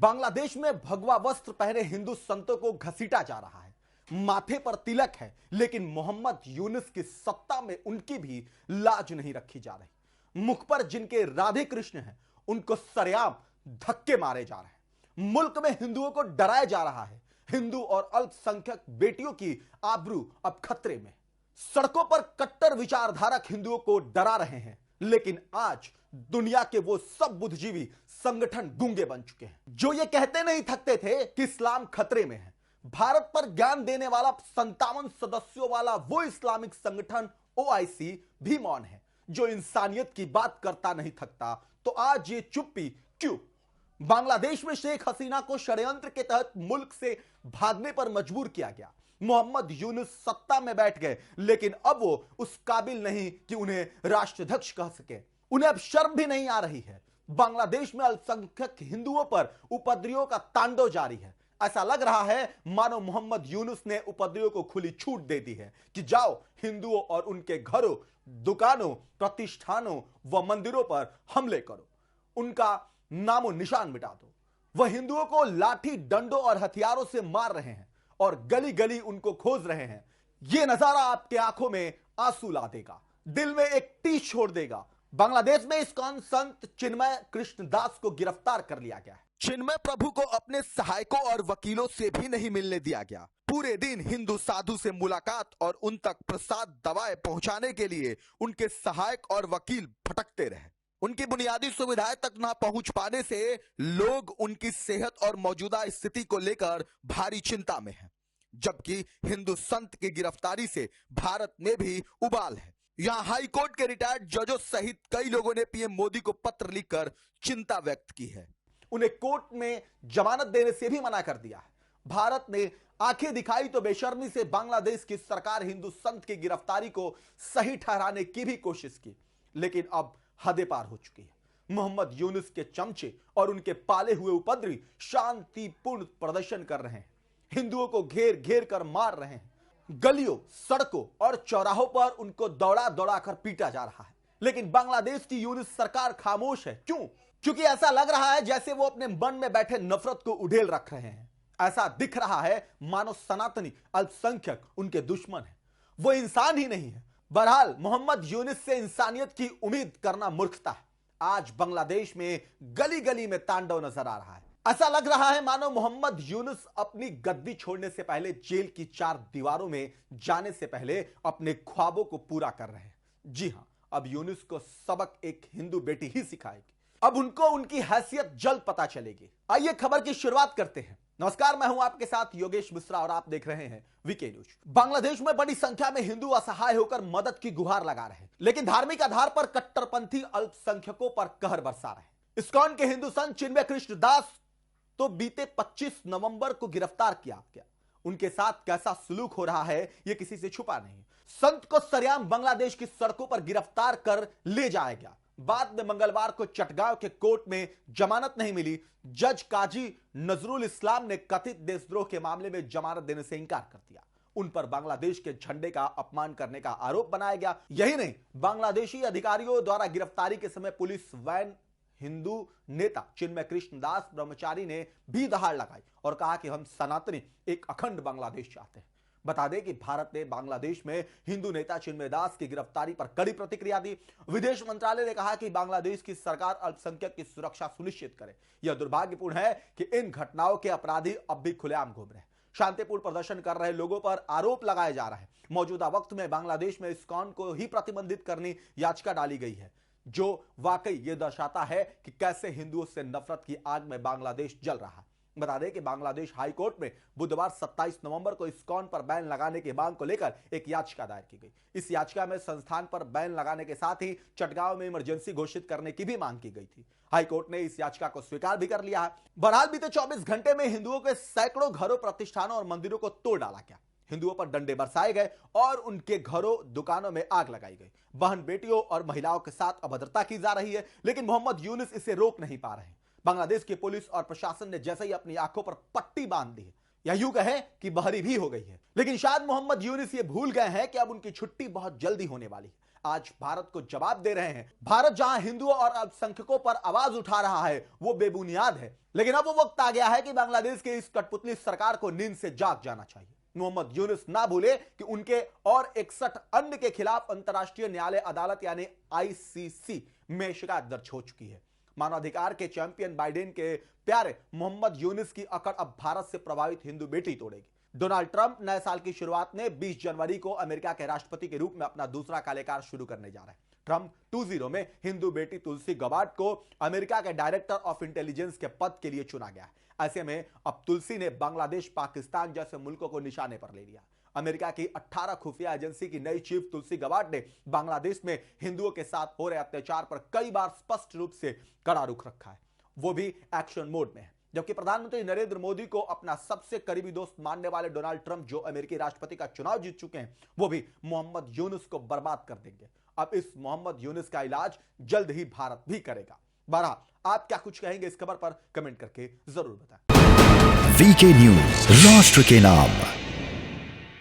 बांग्लादेश में भगवा वस्त्र पहने हिंदू संतों को घसीटा जा रहा है, माथे पर तिलक है, लेकिन मोहम्मद यूनुस की सत्ता में उनकी भी लाज नहीं रखी जा रही। मुख पर जिनके राधे कृष्ण हैं, उनको सरेआम धक्के मारे जा रहे हैं। मुल्क में हिंदुओं को डराया जा रहा है। हिंदू और अल्पसंख्यक बेटियों की आबरू अब खतरे में। सड़कों पर कट्टर विचारधारक हिंदुओं को डरा रहे हैं, लेकिन आज दुनिया के वो सब बुद्धिजीवी संगठन गूंगे बन चुके हैं जो ये कहते नहीं थकते थे कि इस्लाम खतरे में है। भारत पर ज्ञान देने वाला 57 सदस्यों वाला वो इस्लामिक संगठन ओआईसी भी मौन है, जो इंसानियत की बात करता नहीं थकता। तो आज ये चुप्पी क्यों? बांग्लादेश में शेख हसीना को षड्यंत्र के तहत मुल्क से भागने पर मजबूर किया गया। मोहम्मद यूनुस सत्ता में बैठ गए, लेकिन अब वो उस काबिल नहीं कि उन्हें राष्ट्राध्यक्ष कह सके। उन्हें अब शर्म भी नहीं आ रही है। बांग्लादेश में अल्पसंख्यक हिंदुओं पर उपद्रवियों का तांडव जारी है। ऐसा लग रहा है मानो मोहम्मद यूनुस ने उपद्रवियों को खुली छूट दे दी है कि जाओ हिंदुओं और उनके घरों, दुकानों, प्रतिष्ठानों व मंदिरों पर हमले करो, उनका नामो निशान मिटा दो। वह हिंदुओं को लाठी, डंडों और हथियारों से मार रहे हैं और गली गली उनको खोज रहे हैं। यह नजारा आपके आंखों में आंसू ला देगा, दिल में एक टीस छोड़ देगा। बांग्लादेश में इस्कॉन संत चिन्मय कृष्णदास को गिरफ्तार कर लिया गया है। चिन्मय प्रभु को अपने सहायकों और वकीलों से भी नहीं मिलने दिया गया। पूरे दिन हिंदू साधु से मुलाकात और उन तक प्रसाद दवाएं पहुंचाने के लिए उनके सहायक और वकील भटकते रहे। उनकी बुनियादी सुविधाएं तक ना पहुंच पाने से लोग उनकी सेहत और मौजूदा स्थिति को लेकर भारी चिंता में हैं। जबकि हिंदू संत की गिरफ्तारी से भारत में भी उबाल है। यहां हाई कोर्ट के रिटायर्ड जजों सहित कई लोगों ने पीएम मोदी को पत्र लिखकर चिंता व्यक्त की है। उन्हें कोर्ट में जमानत देने से भी मना कर दिया है। भारत ने आंखें दिखाई तो बेशर्मी से बांग्लादेश की सरकार हिंदू संत की गिरफ्तारी को सही ठहराने की भी कोशिश की, लेकिन अब हदें पार हो चुकी है। मोहम्मद यूनुस के चमचे और उनके पाले हुए उपद्रवी शांतिपूर्ण प्रदर्शन कर रहे हैं, हिंदुओं को घेर घेर कर मार रहे हैं। गलियों, सड़कों और चौराहों पर उनको दौड़ा दौड़ा कर पीटा जा रहा है, लेकिन बांग्लादेश की यूनुस सरकार खामोश है। क्यों? क्योंकि ऐसा लग रहा है जैसे वो अपने मन में बैठे नफरत को उड़ेल रख रहे हैं। ऐसा दिख रहा है मानो सनातनी अल्पसंख्यक उनके दुश्मन है, वो इंसान ही नहीं है। बहरहाल मोहम्मद यूनुस से इंसानियत की उम्मीद करना मूर्खता है। आज बांग्लादेश में गली गली में तांडव नजर आ रहा है। ऐसा लग रहा है मानो मोहम्मद यूनुस अपनी गद्दी छोड़ने से पहले जेल की 4 दीवारों में जाने से पहले अपने ख्वाबों को पूरा कर रहे हैं। जी हां, अब यूनुस को सबक एक हिंदू बेटी ही सिखाएगी। अब उनको उनकी हैसियत जल्द पता चलेगी। आइए खबर की शुरुआत करते हैं। नमस्कार, मैं हूं आपके साथ योगेश मिश्रा और आप देख रहे हैं वीके न्यूज। बांग्लादेश में बड़ी संख्या में हिंदू असहाय होकर मदद की गुहार लगा रहे हैं, लेकिन धार्मिक आधार पर कट्टरपंथी अल्पसंख्यकों पर कहर बरसा रहे हैं। इस्कॉन के हिंदू संत चिन्मय कृष्णदास तो बीते 25 नवंबर को गिरफ्तार किया गया। उनके साथ कैसा सलूक हो रहा है यह किसी से छुपा नहीं। संत को सरेआम बांग्लादेश की सड़कों पर गिरफ्तार कर ले जाया गया। बाद में मंगलवार को चटगांव के कोर्ट में जमानत नहीं मिली। जज काजी नजरुल इस्लाम ने कथित देशद्रोह के मामले में जमानत देने से इंकार कर दिया। उन पर बांग्लादेश के झंडे का अपमान करने का आरोप बनाया गया। यही नहीं, बांग्लादेशी अधिकारियों द्वारा गिरफ्तारी के समय पुलिस वैन हिंदू नेता चिन्मय कृष्णदास ब्रह्मचारी ने भी दहाड़ लगाई और कहा कि हम सनातनी एक अखंड बांग्लादेश चाहते हैं। बता दें कि भारत ने बांग्लादेश में हिंदू नेता चिन्मय दास की गिरफ्तारी पर कड़ी प्रतिक्रिया दी। विदेश मंत्रालय ने कहा कि बांग्लादेश की सरकार अल्पसंख्यक की सुरक्षा सुनिश्चित करे। यह दुर्भाग्यपूर्ण है कि इन घटनाओं के अपराधी अब भी खुलेआम घूम रहे हैं। शांतिपूर्ण प्रदर्शन कर रहे लोगों पर आरोप लगाया जा रहा है। मौजूदा वक्त में बांग्लादेश में इस्कॉन को ही प्रतिबंधित करने याचिका डाली गई है, जो वाकई यह दर्शाता है कि कैसे हिंदुओं से नफरत की आग में बांग्लादेश जल रहा है। बता दें कि बांग्लादेश हाई कोर्ट में बुधवार 27 नवंबर को इस्कॉन पर बैन लगाने की मांग को लेकर एक याचिका दायर की गई। इस याचिका में संस्थान पर बैन लगाने के साथ ही चटगांव में इमरजेंसी घोषित करने की भी मांग की गई थी। हाई कोर्ट ने इस याचिका को स्वीकार भी कर लिया है। बहरहाल बीते 24 घंटे में हिंदुओं के सैकड़ों घरों, प्रतिष्ठानों और मंदिरों को तोड़ डाला गया। हिंदुओं पर डंडे बरसाए गए और उनके घरों, दुकानों में आग लगाई गई। बहन बेटियों और महिलाओं के साथ अभद्रता की जा रही है, लेकिन मोहम्मद यूनुस इसे रोक नहीं पा रहे हैं। बांग्लादेश की पुलिस और प्रशासन ने जैसे ही अपनी आंखों पर पट्टी बांध दी है, या यूं कहें कि बहरी भी हो गई है। लेकिन शायद मोहम्मद यूनुस ये भूल गए हैं कि अब उनकी छुट्टी बहुत जल्दी होने वाली है। आज भारत को जवाब दे रहे हैं। भारत जहां हिंदुओं और अल्पसंख्यकों पर आवाज उठा रहा है वो बेबुनियाद है, लेकिन अब वो वक्त आ गया है कि बांग्लादेश की इस कठपुतली सरकार को नींद से जाग जाना चाहिए। मोहम्मद यूनुस ना भूले कि उनके और 61 अन्य के खिलाफ अंतर्राष्ट्रीय न्यायालय अदालत यानी आईसीसी में शिकायत दर्ज हो चुकी है। मानवाधिकार के चैंपियन बाइडेन के प्यारे मोहम्मद यूनुस की अकड़ अब भारत से प्रभावित हिंदू बेटी तोड़ेगी। डोनाल्ड ट्रंप नए साल की शुरुआत में 20 जनवरी को अमेरिका के राष्ट्रपति के रूप में अपना दूसरा कार्यकाल शुरू करने जा रहे हैं। ट्रंप 20 में हिंदू बेटी तुलसी गबार्ड को अमेरिका के डायरेक्टर ऑफ इंटेलिजेंस के पद के लिए चुना गया है। ऐसे में अब तुलसी ने बांग्लादेश, पाकिस्तान जैसे मुल्कों को निशाने पर ले लिया। अमेरिका की 18 खुफिया एजेंसी की नई चीफ तुलसी गबार्ड ने बांग्लादेश में हिंदुओं के साथ हो रहे अत्याचार पर कई बार स्पष्ट रूप से कड़ा रुख रखा है, वो भी एक्शन मोड में है। जबकि प्रधानमंत्री नरेंद्र मोदी को अपना सबसे करीबी दोस्त मानने वाले डोनाल्ड ट्रंप, जो अमेरिकी राष्ट्रपति का चुनाव जीत चुके हैं, वो भी मोहम्मद यूनुस को बर्बाद कर देंगे। अब इस मोहम्मद यूनुस का इलाज जल्द ही भारत भी करेगा। बहरहाल आप क्या कुछ कहेंगे इस खबर पर कमेंट करके जरूर बताएं। वीके न्यूज, राष्ट्र के नाम।